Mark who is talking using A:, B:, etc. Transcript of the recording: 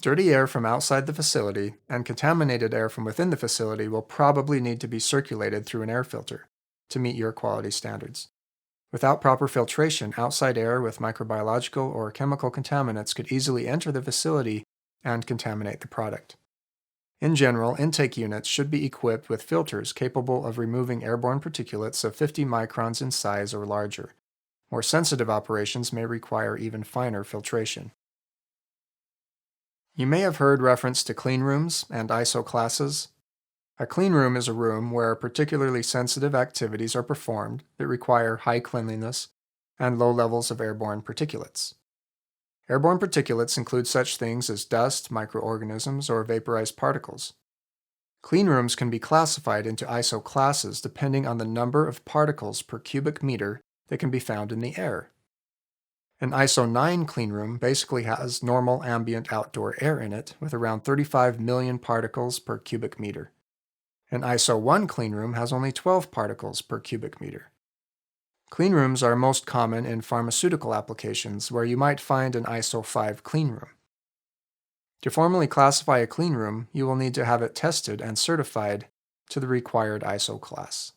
A: Dirty air from outside the facility and contaminated air from within the facility will probably need to be circulated through an air filter to meet your quality standards. Without proper filtration, outside air with microbiological or chemical contaminants could easily enter the facility and contaminate the product. In general, intake units should be equipped with filters capable of removing airborne particulates of 50 microns in size or larger. More sensitive operations may require even finer filtration. You may have heard reference to clean rooms and ISO classes. A clean room is a room where particularly sensitive activities are performed that require high cleanliness and low levels of airborne particulates. Airborne particulates include such things as dust, microorganisms, or vaporized particles. Clean rooms can be classified into ISO classes depending on the number of particles per cubic meter that can be found in the air. An ISO 9 cleanroom basically has normal ambient outdoor air in it with around 35 million particles per cubic meter. An ISO 1 cleanroom has only 12 particles per cubic meter. Cleanrooms are most common in pharmaceutical applications where you might find an ISO 5 cleanroom. To formally classify a cleanroom, you will need to have it tested and certified to the required ISO class.